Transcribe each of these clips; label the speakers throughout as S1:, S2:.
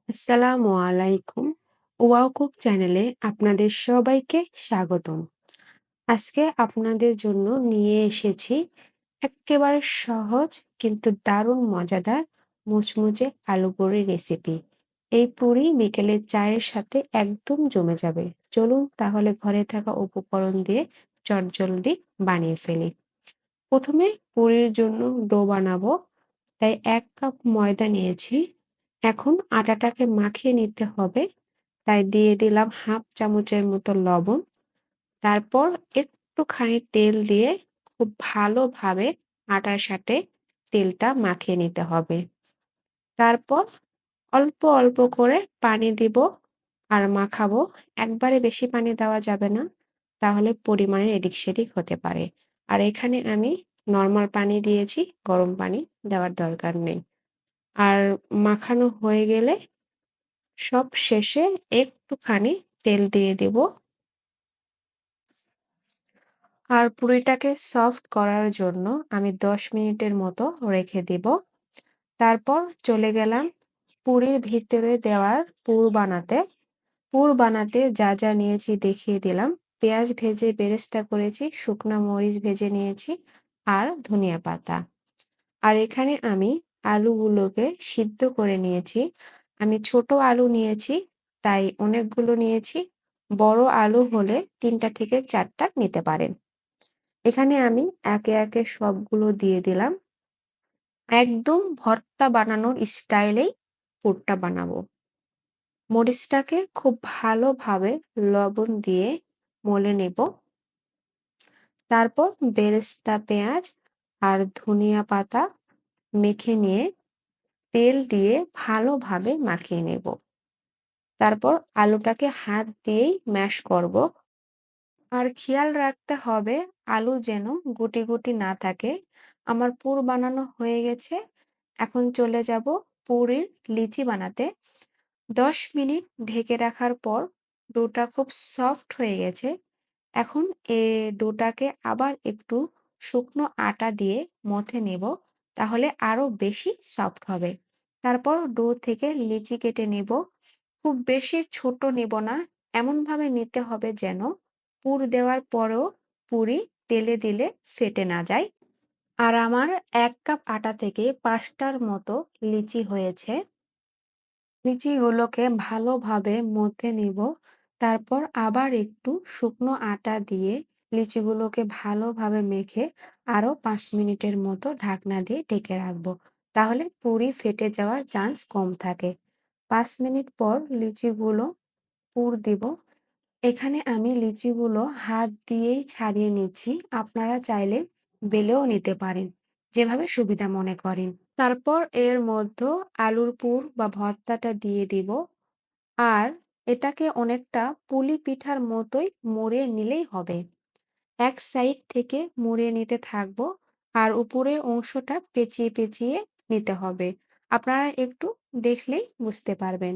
S1: আসসালামু আলাইকুম। Wow cook চ্যানেলে আপনাদের সবাইকে স্বাগতম। আজকে আপনাদের জন্য নিয়ে এসেছি এক্কেবারে সহজ কিন্তু দারুণ মজাদার মুচমুচে আলু পুরি রেসিপি। এই পুরি বিকেলের চায়ের সাথে একদম জমে যাবে। চলুন তাহলে ঘরে থাকা উপকরণ দিয়ে চটজলদি বানিয়ে ফেলি। প্রথমে পুরির জন্য ডো বানাবো, তাই ১ কাপ ময়দা নিয়েছি। এখন আটাটাকে মাখিয়ে নিতে হবে, তাই দিয়ে দিলাম হাফ চামচের মতো লবণ। তারপর একটুখানি তেল দিয়ে খুব ভালোভাবে আটার সাথে তেলটা মাখিয়ে নিতে হবে। তারপর অল্প অল্প করে পানি দিব আর মাখাবো। একবারে বেশি পানি দেওয়া যাবে না, তাহলে পরিমাণের এদিক সেদিক হতে পারে। আর এখানে আমি নরমাল পানি দিয়েছি, গরম পানি দেওয়ার দরকার নেই। আর মাখানো হয়ে গেলে সব শেষে একটুখানি তেল দিয়ে দিব। আর পুরিটাকে সফট করার জন্য আমি ১০ মিনিটের মতো রেখে দিব। তারপর চলে গেলাম পুরির ভিতরে দেওয়ার পুর বানাতে। পুর বানাতে যা যা নিয়েছি দেখিয়ে দিলাম। পেঁয়াজ ভেজে বেরেস্তা করেছি, শুকনা মরিচ ভেজে নিয়েছি আর ধনিয়া পাতা। আর এখানে আমি আলুগুলোকে সিদ্ধ করে নিয়েছি। আমি ছোট আলু নিয়েছি, তাই অনেকগুলো নিয়েছি। বড় আলু হলে ৩টা থেকে ৪টা নিতে পারেন। এখানে আমি একে একে সবগুলো দিয়ে দিলাম। একদম ভর্তা বানানোর স্টাইলেই পুরটা বানাবো। মরিচটাকে খুব ভালোভাবে লবণ দিয়ে মলে নেব। তারপর বেরেস্তা পেঁয়াজ আর ধনিয়া পাতা মেখে নিয়ে তেল দিয়ে ভালোভাবে মাখিয়ে নেব। তারপর আলুটাকে হাত দিয়েই ম্যাশ করব। আর খেয়াল রাখতে হবে আলু যেন গুটি গুটি না থাকে। আমার পুর বানানো হয়ে গেছে। এখন চলে যাব পুরির লিচি বানাতে। ১০ মিনিট ঢেকে রাখার পর ডোটা খুব সফট হয়ে গেছে। এখন ডোটাকে আবার একটু শুকনো আটা দিয়ে মথে নেব, তাহলে আরো বেশি সফট হবে। তারপর ডো থেকে লিচি কেটে নেব। খুব বেশি ছোট নেব না, এমনভাবে নিতে হবে যেন পুর দেওয়ার পরেও পুরি তেলে দিলে ফেটে না যায়। আর আমার ১ কাপ আটা থেকে ৫টার মতো লিচি হয়েছে। লিচিগুলোকে ভালোভাবে মথে নিব। তারপর আবার একটু শুকনো আটা দিয়ে লিচিগুলোকে ভালোভাবে মেখে আরো ৫ মিনিটের মতো ঢাকনা দিয়ে ঢেকে রাখবো। তাহলে পুরি ফেটে যাওয়ার চান্স কম থাকে। ৫ মিনিট পর লিচিগুলো পুর দিব। এখানে আমি লিচিগুলো হাত দিয়েই ছাড়িয়ে নিচ্ছি। আপনারা চাইলে বেলেও নিতে পারেন, যেভাবে সুবিধা মনে করেন। তারপর এর মধ্যে আলুর পুর বা ভর্তাটা দিয়ে দিব। আর এটাকে অনেকটা পুলি পিঠার মতোই মুড়ে নিলেই হবে। এক সাইড থেকে মুড়ে নিতে থাকবো আর উপরের অংশটা পেঁচিয়ে পেঁচিয়ে নিতে হবে। আপনারা একটু দেখলেই বুঝতে পারবেন।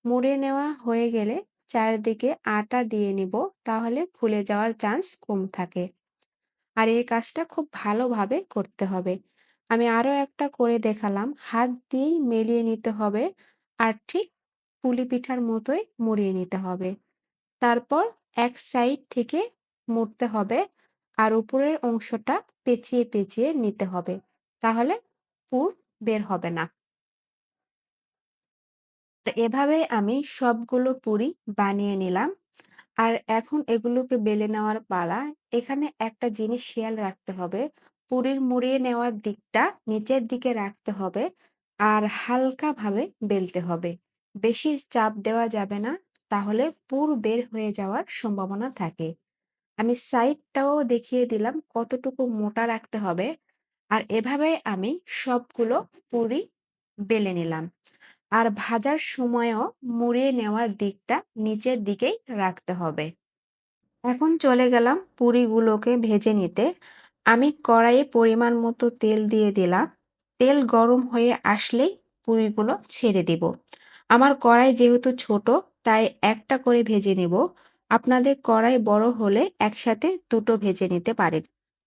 S1: মুড়ে নেওয়া হয়ে গেলে চারদিকে আটা দিয়ে নিব, তাহলে খুলে যাওয়ার চান্স কম থাকে। আর এই কাজটা খুব ভালোভাবে করতে হবে। আমি আরো একটা করে দেখালাম। হাত দিয়েই মেলিয়ে নিতে হবে আর ঠিক পুলি পিঠার মতোই মুড়িয়ে নিতে হবে। তারপর এক সাইড থেকে মুড়তে হবে আর উপরের অংশটা পেঁচিয়ে পেঁচিয়ে নিতে হবে। তাহলে পুর বের হবে না। আর এভাবেই আমি সবগুলো পুরি বানিয়ে নিলাম। আর এখন এগুলোকে বেলে নেওয়ার পালা। এখানে একটা জিনিস খেয়াল রাখতে হবে, পুরির মুড়িয়ে নেওয়ার দিকটা নিচের দিকে রাখতে হবে আর হালকাভাবে বেলতে হবে। বেশি চাপ দেওয়া যাবে না, তাহলে পুর বের হয়ে যাওয়ার সম্ভাবনা থাকে। আমি সাইডটাও দেখিয়ে দিলাম কতটুকু মোটা রাখতে হবে। আর এভাবে আমি সবগুলো পুরি বেলে নিলাম। আর ভাজার সময়ও মুড়িয়ে নেওয়ার দিকটা নিচের দিকেই রাখতে হবে। এখন চলে গেলাম পুরিগুলোকে ভেজে নিতে। আমি কড়াইয়ে পরিমাণ মতো তেল দিয়ে দিলাম। তেল গরম হয়ে আসলেই পুরিগুলো ছেড়ে দিব। আমার কড়াই যেহেতু ছোট, তাই একটা করে ভেজে নেব। আপনাদের কড়াই বড় হলে একসাথে দুটো ভেজে নিতে পারেন।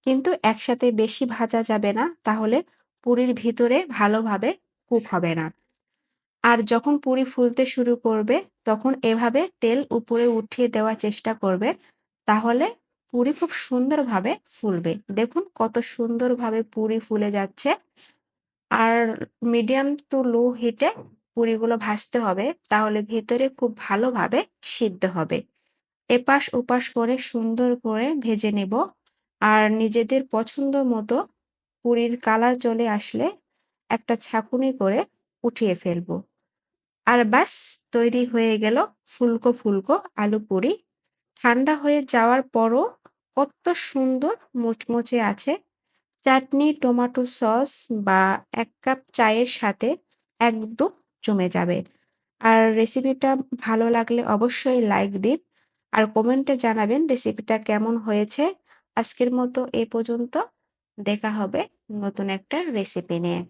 S1: কিন্তু একসাথে বেশি ভাজা যাবে না, তাহলে পুরির ভিতরে ভালোভাবে কুক হবে না। আর যখন পুরি ফুলতে শুরু করবে, তখন এভাবে তেল উপরে উঠিয়ে দেওয়ার চেষ্টা করবেন। তাহলে পুরি খুব সুন্দরভাবে ফুলবে। দেখুন কত সুন্দরভাবে পুরি ফুলে যাচ্ছে। আর মিডিয়াম টু লো হিটে পুরিগুলো ভাজতে হবে। তাহলে ভেতরে খুব ভালোভাবে সিদ্ধ হবে। এপাশ ওপাশ করে সুন্দর করে ভেজে নেব। আর নিজেদের পছন্দ মতো পুরির কালার চলে আসলে একটা ছাঁকুনি করে উঠিয়ে ফেলবো। আর ব্যাস, তৈরি হয়ে গেল ফুলকো ফুলকো আলু পুরি। ঠান্ডা হয়ে যাওয়ার পরও কত সুন্দর মুচমুচে আছে। চাটনি, টমেটো সস বা ১ কাপ চায়ের সাথে একদম জমে যাবে। আর রেসিপিটা ভালো লাগলে অবশ্যই লাইক দিন। আর কমেন্টে জানাবেন রেসিপিটা কেমন হয়েছে। আজকের মতো এ পর্যন্ত। দেখা হবে নতুন একটা রেসিপি নিয়ে।